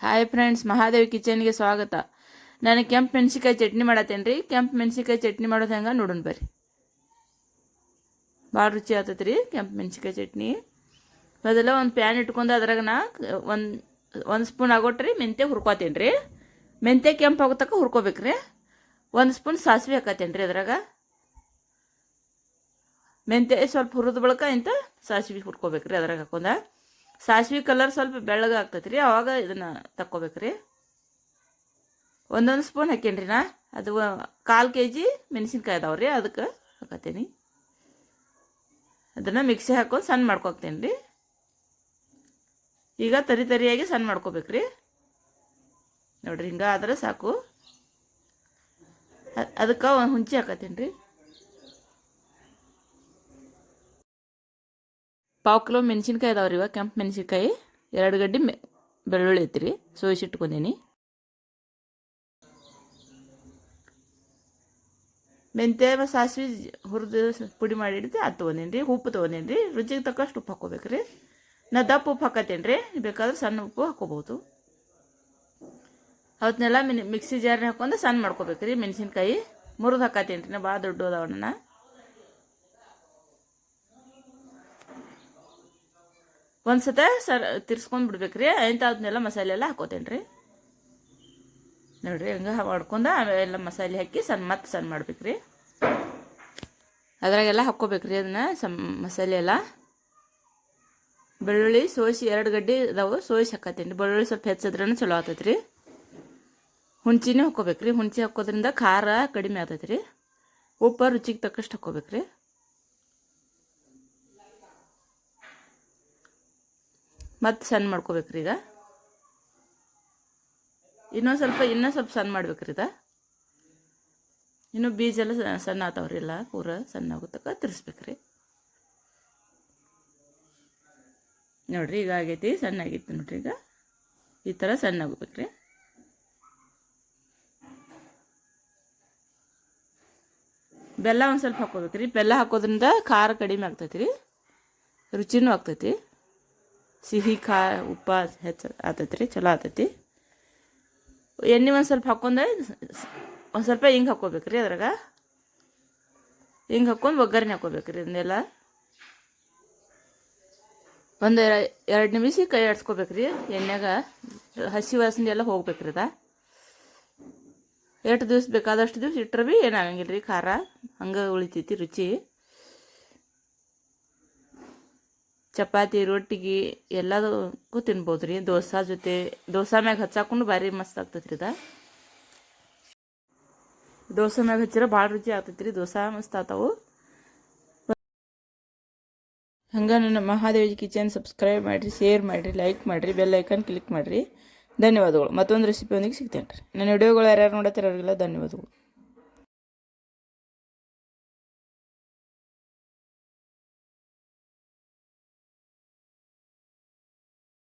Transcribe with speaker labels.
Speaker 1: Hi friends, Mahadevi ಕಿಚನ್ಗೆ ಸ್ವಾಗತ. ನಾನು ಕೆಂಪು ಮೆಣಸಿಕಾಯಿ ಚಟ್ನಿ ಮಾಡತ್ತೇನೆ ರೀ. ಕೆಂಪು ಮೆಣಸಿಕಾಯಿ ಚಟ್ನಿ ಮಾಡೋದು ಹೆಂಗೆ ನೋಡೋಣ ಬರ್ರಿ. ಭಾಳ ರುಚಿ ಆಗ್ತೈತೆ ರೀ ಕೆಂಪು ಮೆಣಸಿಕಾಯಿ ಚಟ್ನಿ. ಮೊದಲ ಒಂದು ಪ್ಯಾನ್ ಇಟ್ಕೊಂಡು ಅದ್ರಾಗ ನಾ ಒಂದು ಸ್ಪೂನ್ ಆಗೋಟ್ರಿ ಮೆಂತ್ಯ ಹುರ್ಕೋತೇನೆ ರೀ. ಮೆಂತ್ಯ ಕೆಂಪು ಆಗೋ ತನಕ ಹುರ್ಕೋಬೇಕು ರೀ. ಒಂದು ಸ್ಪೂನ್ ಸಾಸಿವೆ ಹಾಕತ್ತೇನೆ ರೀ. ಅದ್ರಾಗ ಮೆಂತ್ಯ ಸ್ವಲ್ಪ ಹುರಿದ ಬಳಿಕ ಇಂಥ ಸಾಸಿವೆ ಹುರ್ಕೋಬೇಕು ರೀ. ಅದ್ರಾಗ ಹಾಕೊಂಡ ಸಾಸಿವೆ ಕಲರ್ ಸ್ವಲ್ಪ ಬೆಳ್ಳಗೆ ಆಗ್ತೈತೆ ರೀ. ಅವಾಗ ಇದನ್ನು ತಕ್ಕೋಬೇಕು ರೀ. ಒಂದೊಂದು ಸ್ಪೂನ್ ಹಾಕೇನ್ರಿ ನಾ. ಅದು 1/4 kg ಮೆಣಸಿನ್ಕಾಯಿ ಅದಾವೆ ರೀ. ಅದಕ್ಕೆ ಹಾಕತ್ತೇನೆ. ಅದನ್ನು ಮಿಕ್ಸಿ ಹಾಕೊಂಡು ಸಣ್ಣ ಮಾಡ್ಕೋತೇನೆ ರೀ. ಈಗ ತರಿಯಾಗಿ ಸಣ್ಣ ಮಾಡ್ಕೋಬೇಕು ರೀ. ನೋಡಿರಿ, ಹಿಂಗೆ ಆದ್ರೆ ಸಾಕು. ಅದಕ್ಕೆ ಒಂದು ಹುಂಚಿ ಹಾಕತ್ತೇನೆ ರೀ. 1/4 kg ಮೆಣಸಿನ್ಕಾಯಿ ಅದಾವ್ರಿ. ಇವಾಗ ಕೆಂಪು ಮೆಣಸಿನ್ಕಾಯಿ 2 ಗಡ್ಡೆ ಬೆಳ್ಳುಳ್ಳಿ ಐತ್ರಿ, ಸೋಸಿಟ್ಕೊಂಡೀನಿ. ಮೆಂತ್ಯ ಸಾಸಿವೆ ಹುರಿದು ಪುಡಿ ಮಾಡಿ ಇಡ್ತಿ ಅದು ತೊಗೊಂಡೇನಿ ರೀ. ಉಪ್ಪು ತೊಗೊಂಡೇನಿ ರೀ. ರುಚಿಗೆ ತಕ್ಕಷ್ಟು ಉಪ್ಪು ಹಾಕೋಬೇಕು ರೀ. ನಾ ದಪ್ಪ ಉಪ್ಪು ಹಾಕತ್ತೇನೆ ರೀ. ಬೇಕಾದ್ರೆ ಸಣ್ಣ ಉಪ್ಪು ಹಾಕೋಬೋದು. ಅವತ್ತನ್ನೆಲ್ಲ ಮಿಕ್ಸಿ ಜಾರ್ನ ಹಾಕೊಂಡು ಸಣ್ಣ ಮಾಡ್ಕೋಬೇಕು ರೀ. ಮೆಣಸಿನ್ಕಾಯಿ ಮುರಿದು ಹಾಕತ್ತೇನೆ ರೀ. ನಾ ಭಾಳ ದೊಡ್ಡ ಅದಾವಣ್ಣ. ಒಂದು ಸತ ತಿರ್ಸ್ಕೊಂಡು ಬಿಡ್ಬೇಕು ರೀ. ಅದನ್ನೆಲ್ಲ ಮಸಾಲೆ ಎಲ್ಲ ಹಾಕೋತೇನೆ ರೀ. ನೋಡಿರಿ, ಹಂಗೆ ಮಾಡ್ಕೊಂಡು ಆಮೇಲೆ ಮಸಾಲೆ ಹಾಕಿ ಮತ್ತೆ ಸಣ್ಣ ಮಾಡ್ಬೇಕು ರೀ. ಅದ್ರಾಗೆಲ್ಲ ಹಾಕ್ಕೋಬೇಕು ರೀ. ಅದನ್ನು ಮಸಾಲೆ ಎಲ್ಲ ಬೆಳ್ಳುಳ್ಳಿ ಸೋಸಿ 2 ಗಡ್ಡೆ ಇದಾವೆ, ಸೋಸಿ ಹಾಕತ್ತೇನೆ. ಬೆಳ್ಳುಳ್ಳಿ ಸ್ವಲ್ಪ ಹೆಚ್ಚಿದ್ರೂ ಚಲೋ ಆಗ್ತೈತೆ ರೀ. ಹುಂಚಿನೇ ಹಾಕ್ಕೋಬೇಕು ರೀ. ಹುಂಚಿ ಹಾಕೋದ್ರಿಂದ ಖಾರ ಕಡಿಮೆ ಆಗ್ತೈತೆ ರೀ. ಉಪ್ಪು ರುಚಿಗೆ ತಕ್ಕಷ್ಟು ಹಾಕ್ಕೋಬೇಕು ರೀ. ಮತ್ತೆ ಸಣ್ಣ ಮಾಡ್ಕೋಬೇಕು ರೀ. ಈಗ ಇನ್ನೂ ಸ್ವಲ್ಪ ಸಣ್ಣ ಮಾಡ್ಬೇಕು ರೀ. ಇನ್ನೂ ಬೀಜ ಎಲ್ಲ ಸಣ್ಣ ಆಗ್ತಾವ್ರಿ. ಎಲ್ಲ ಪೂರ ಸಣ್ಣ ಆಗೋತಕ್ಕ ತಿರ್ಸ್ಬೇಕು ರೀ. ನೋಡಿರಿ, ಈಗ ಆಗೈತಿ. ಸಣ್ಣ ಆಗೈತಿ ನೋಡ್ರಿ. ಈಗ ಈ ಥರ ಸಣ್ಣ ಆಗ್ಬೇಕು ರೀ. ಬೆಲ್ಲ ಒಂದು ಸ್ವಲ್ಪ ಹಾಕ್ಕೋಬೇಕು ರೀ. ಬೆಲ್ಲ ಹಾಕೋದ್ರಿಂದ ಖಾರ ಕಡಿಮೆ ಆಗ್ತೈತಿ ರೀ. ರುಚಿನೂ ಆಗ್ತೈತಿ. ಸಿಹಿ ಉಪ್ಪ ಹೆಚ್ಚು ಆಗ್ತೈತಿ ರೀ. ಚಲೋ ಆಗ್ತೈತಿ. ಎಣ್ಣೆ ಒಂದು ಸ್ವಲ್ಪ ಹಾಕ್ಕೊಂಡೆ ಒಂದು ಸ್ವಲ್ಪ ಹಿಂಗೆ ಹಾಕ್ಕೋಬೇಕು ರೀ. ಅದ್ರಾಗ ಹಿಂಗೆ ಹಾಕ್ಕೊಂಡು ಒಗ್ಗರಣೆ ಹಾಕ್ಕೋಬೇಕು ರೀ. ಇದನ್ನೆಲ್ಲ ಒಂದು 2 ನಿಮಿಷ ಕೈ ಆಡ್ಸ್ಕೋಬೇಕು ರೀ. ಎಣ್ಣೆಗ ಹಸಿ ವಾಸನೆ ಎಲ್ಲ ಹೋಗ್ಬೇಕು ರೀ. ಎಷ್ಟು ದಿವ್ಸ ಬೇಕಾದಷ್ಟು ದಿವ್ಸ ಇಟ್ಟರೆ ಭೀ ಏನಾಗಂಗಿಲ್ಲ ರೀ. ಖಾರ ಹಂಗೆ ಉಳಿತೈತಿ ರುಚಿ. ಚಪಾತಿ ರೊಟ್ಟಿಗೆ ಎಲ್ಲದಕ್ಕೂ ತಿನ್ಬೋದು ರೀ. ದೋಸೆ ಜೊತೆ ದೋಸೆ ಮ್ಯಾಗ ಹಚ್ಚಾಕೊಂಡು ಭಾರಿ ಮಸ್ತ್ ಆಗ್ತೈತೆ ರೀ. ದೋಸೆ ಮ್ಯಾಗ ಹಚ್ಚಿರ ಭಾಳ ರುಚಿ ಆಗ್ತೈತೆ ರೀ. ದೋಸೆ ಮಸ್ತ್ ಆಗ್ತಾವು. ಹಂಗೆ ನನ್ನ ಮಹಾದೇವಿ ಕಿಚನ್ ಸಬ್ಸ್ಕ್ರೈಬ್ ಮಾಡಿರಿ, ಶೇರ್ ಮಾಡಿರಿ, ಲೈಕ್ ಮಾಡಿರಿ, ಬೆಲ್ ಐಕನ್ ಕ್ಲಿಕ್ ಮಾಡಿರಿ. ಧನ್ಯವಾದಗಳು. ಮತ್ತೊಂದು ರೆಸಿಪಿಯೊಂದಿಗೆ ಸಿಗ್ತೇನೆ ರೀ. ನನ್ನ ವಿಡಿಯೋಗಳು ಯಾರ್ಯಾರು ನೋಡತ್ತೀರ ಅವರಿಗೆಲ್ಲ ಧನ್ಯವಾದಗಳು.